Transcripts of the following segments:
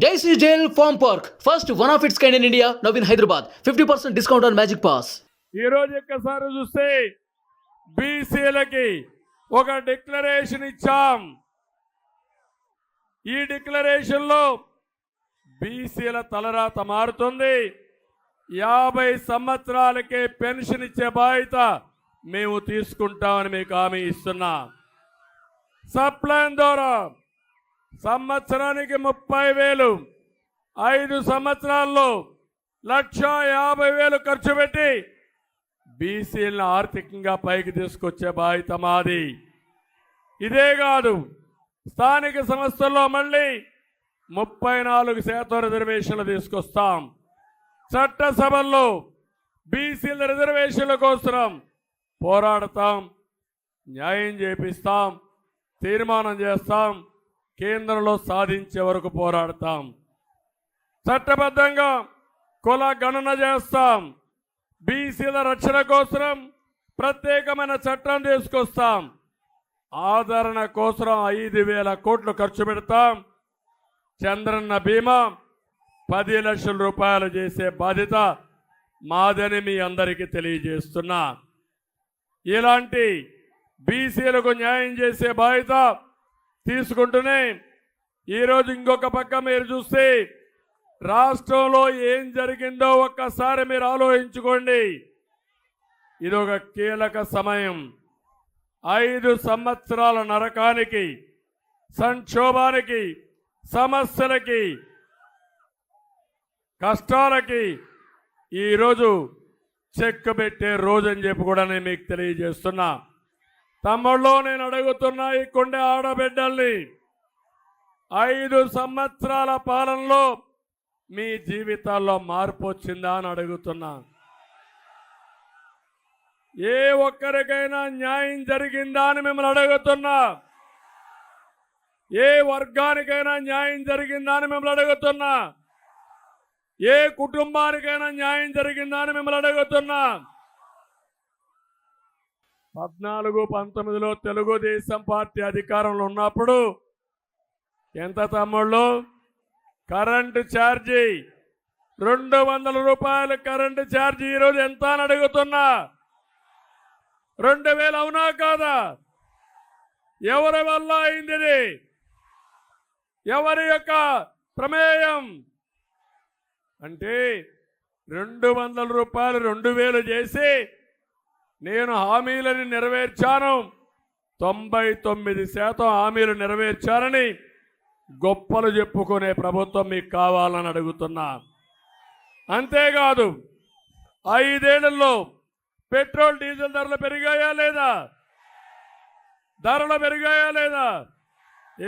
Daisy Jail Farm Park, first one of its kind in India, now in Hyderabad. 50% discount on Magic Pass. ఈ రోజు ఒక్కసారి చూస్తే బీసీలకి ఒక డిక్లరేషన్ ఇచ్చాం. ఈ డిక్లరేషన్ లో బీసీల తలరాత మారుతుంది. 50 సంవత్సరాలకే పెన్షన్ ఇచ్చే బాధ్యత మేము తీసుకుంటామని మీకు హామీ ఇస్తున్నా. సప్లైన్ ద్వారా సంవత్సరానికి 30,000, 5 సంవత్సరాల్లో 1,50,000 ఖర్చు పెట్టి బీసీలను ఆర్థికంగా పైకి తీసుకొచ్చే బాధ్యత మాది. ఇదే కాదు, స్థానిక సంస్థల్లో మళ్ళీ 34% రిజర్వేషన్లు తీసుకొస్తాం. చట్టసభల్లో బీసీల రిజర్వేషన్ల కోసం పోరాడతాం, న్యాయం చేపిస్తాం, తీర్మానం చేస్తాం, కేంద్రంలో సాధించే వరకు పోరాడతాం. చట్టబద్ధంగా కుల గణన చేస్తాం. బీసీల రక్షణ కోసం ప్రత్యేకమైన చట్టం తీసుకొస్తాం. ఆదరణ కోసం 5,000 కోట్లు ఖర్చు పెడతాం. చంద్రన్న బీమా 10 లక్షల రూపాయలు చేసే బాధ్యత మాదని మీ అందరికీ తెలియజేస్తున్నా. ఇలాంటి బీసీలకు న్యాయం చేసే బాధ్యత తీసుకుంటూనే ఈరోజు ఇంకొక పక్క మీరు చూస్తే రాష్ట్రంలో ఏం జరిగిందో ఒక్కసారి మీరు ఆలోచించుకోండి. ఇది ఒక కీలక సమయం. 5 సంవత్సరాల నరకానికి, సంక్షోభానికి, సమస్యలకి, కష్టాలకి ఈరోజు చెక్ పెట్టే రోజు అని చెప్పి కూడా నేను మీకు తెలియజేస్తున్నా. తమ్ముళ్ళు, నేను అడుగుతున్నా ఈ కొండ ఆడబిడ్డల్ని, 5 సంవత్సరాల పాలనలో మీ జీవితాల్లో మార్పు వచ్చిందా అని అడుగుతున్నా. ఏ ఒక్కరికైనా న్యాయం జరిగిందా అని మిమ్మల్ని అడుగుతున్నా. ఏ వర్గానికైనా న్యాయం జరిగిందా అని మిమ్మల్ని అడుగుతున్నా. ఏ కుటుంబానికైనా న్యాయం జరిగిందా అని మిమ్మల్ని అడుగుతున్నా. 14-19లో తెలుగుదేశం పార్టీ అధికారంలో ఉన్నప్పుడు ఎంత తమ్ముళ్ళు? కరెంటు ఛార్జీ 200 రూపాయలు కరెంటు ఛార్జీ ఈరోజు ఎంత అని అడుగుతున్నా. 2,000 అవునా కాదా? ఎవరి వల్ల అయింది? ఎవరి యొక్క ప్రమేయం? అంటే 200 రూపాయలు 2,000 చేసి నేను హామీలను నెరవేర్చాను, 99% హామీలు నెరవేర్చారని గొప్పలు చెప్పుకునే ప్రభుత్వం మీకు కావాలని అడుగుతున్నా. అంతేకాదు, 5 ఏళ్లలో పెట్రోల్ డీజిల్ ధరలు పెరిగాయా లేదా? ధరలు పెరిగాయా లేదా?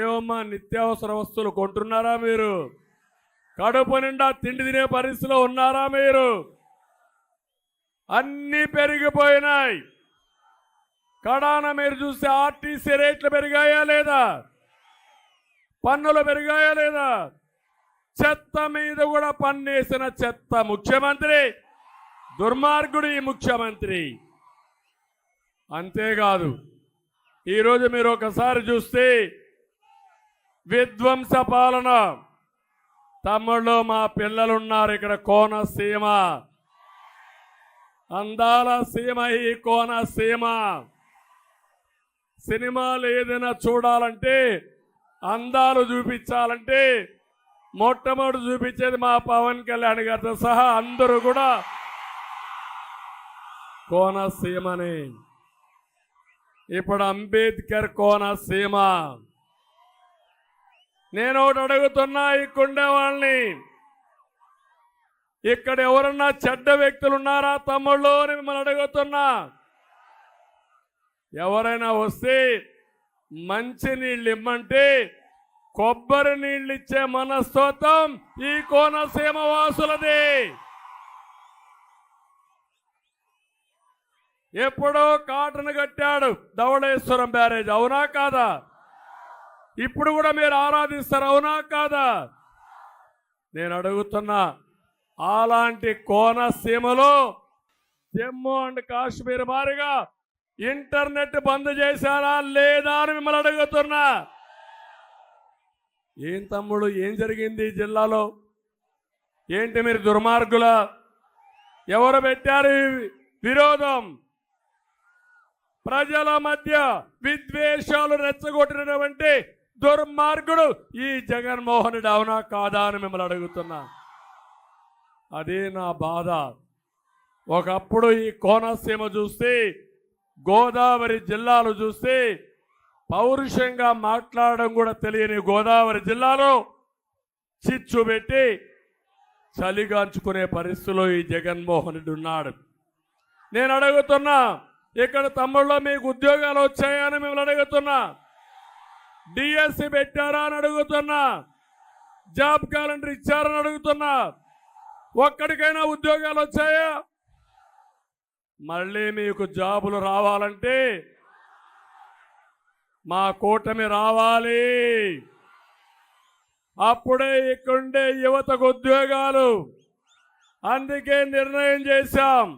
ఏమమ్మా, నిత్యావసర వస్తువులు కొంటున్నారా మీరు? కడుపు నిండా తిండి తినే పరిస్థితిలో ఉన్నారా మీరు? అన్నీ పెరిగిపోయినాయి. కడాన మీరు చూస్తే ఆర్టీసీ రేట్లు పెరిగాయా లేదా? పన్నులు పెరిగాయా లేదా? చెత్త మీద కూడా పన్నేసిన చెత్త ముఖ్యమంత్రి, దుర్మార్గుడు ఈ ముఖ్యమంత్రి. అంతేకాదు, ఈరోజు మీరు ఒకసారి చూస్తే విధ్వంస పాలన. తమ్ముళ్ళు, మా పిల్లలున్నారు ఇక్కడ. కోనసీమ అందాల సీమ, ఈ కోనసీమ. సినిమాలు ఏదైనా చూడాలంటే, అందాలు చూపించాలంటే మొట్టమొదటి చూపించేది మా పవన్ కళ్యాణ్ గారితో సహా అందరూ కూడా కోనసీమని. ఇప్పుడు అంబేద్కర్ కోనసీమ. నేను ఒకటి అడుగుతున్నా ఈ కొండే వాళ్ళని, ఇక్కడ ఎవరన్నా చెడ్డ వ్యక్తులు ఉన్నారా తమ్ముళ్ళు అని మిమ్మల్ని అడుగుతున్నా. ఎవరైనా వస్తే మంచి నీళ్ళు ఇమ్మంటే కొబ్బరి నీళ్ళు ఇచ్చే మనస్తత్వం ఈ కోనసీమ వాసులది. ఎప్పుడో కాటన్ కట్టాడు ధవళేశ్వరం బ్యారేజ్, అవునా కాదా? ఇప్పుడు కూడా మీరు ఆరాధిస్తారు, అవునా కాదా? నేను అడుగుతున్నా, అలాంటి కోనసీమలో జమ్మూ అండ్ కాశ్మీర్ మారిగా ఇంటర్నెట్ బంద్ చేశారా లేదా అని మిమ్మల్ని అడుగుతున్నా. ఏం తమ్ముడు, ఏం జరిగింది ఈ జిల్లాలో? ఏంటి మీరు దుర్మార్గుల? ఎవరు పెట్టారు ఈ విరోధం? ప్రజల మధ్య విద్వేషాలు రెచ్చగొట్టినటువంటి దుర్మార్గుడు ఈ జగన్మోహన్ రెడ్డి, అవునా కాదా అని మిమ్మల్ని అడుగుతున్నా. అదే నా బాధ. ఒకప్పుడు ఈ కోనసీమ చూస్తే, గోదావరి జిల్లాలు చూస్తే పౌరుషంగా మాట్లాడడం కూడా తెలియని గోదావరి జిల్లాలో చిచ్చు పెట్టి చలిగాంచుకునే పరిస్థితిలో ఈ జగన్మోహన్ రెడ్డి ఉన్నాడు. నేను అడుగుతున్నా, ఇక్కడ తమ్ముళ్ళో మీకు ఉద్యోగాలు వచ్చాయని మిమ్మల్ని అడుగుతున్నా. డిఎస్సి పెట్టారా అని అడుగుతున్నా. జాబ్ క్యాలెండర్ ఇచ్చారని అడుగుతున్నా. ఒక్కడికైనా ఉద్యోగాలు వచ్చాయా? మళ్ళీ మీకు జాబులు రావాలంటే మా కూటమి రావాలి. అప్పుడే ఇక్కడుండే యువతకు ఉద్యోగాలు. అందుకే నిర్ణయం చేశాం,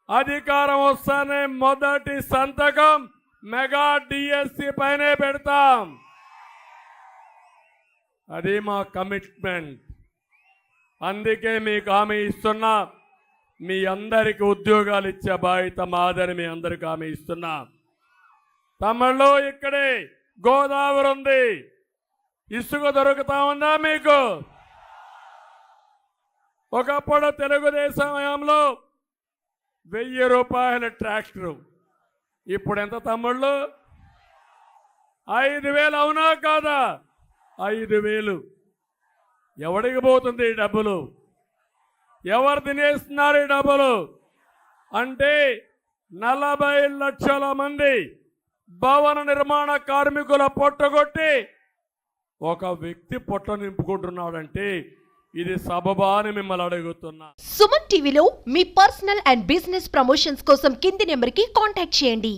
అధికారం వస్తానే మొదటి సంతకం మెగా డిఎస్సి పైనే పెడతాం. అది మా కమిట్మెంట్. అందుకే మీకు హామీ ఇస్తున్నా, మీ అందరికి ఉద్యోగాలు ఇచ్చే బాధ్యత మాదని మీ అందరికి హామీ ఇస్తున్నా. తమిళలో ఇక్కడే గోదావరి ఉంది, ఇసుక దొరుకుతా ఉందా మీకు? ఒకప్పుడు తెలుగుదేశం హయాంలో 1000 రూపాయల ట్రాక్టరు, ఇప్పుడు ఎంత తమ్ముళ్ళు? 5000. అవునా కాదా? 5000. ఎవడికి పోతుంది ఈ డబ్బులు? ఎవరు తినేస్తున్నారు ఈ డబ్బులు? అంటే 40 లక్షల మంది భవన నిర్మాణ కార్మికుల పొట్టగొట్టి ఒక వ్యక్తి పొట్ట నింపుకుంటున్నాడంటే ఇది సబబా అని మిమ్మల్ని అడుగుతున్నా. సుమన్ టీవీలో మీ పర్సనల్ అండ్ బిజినెస్ ప్రమోషన్స్ కోసం కింది నెంబర్కి కాంటాక్ట్ చేయండి.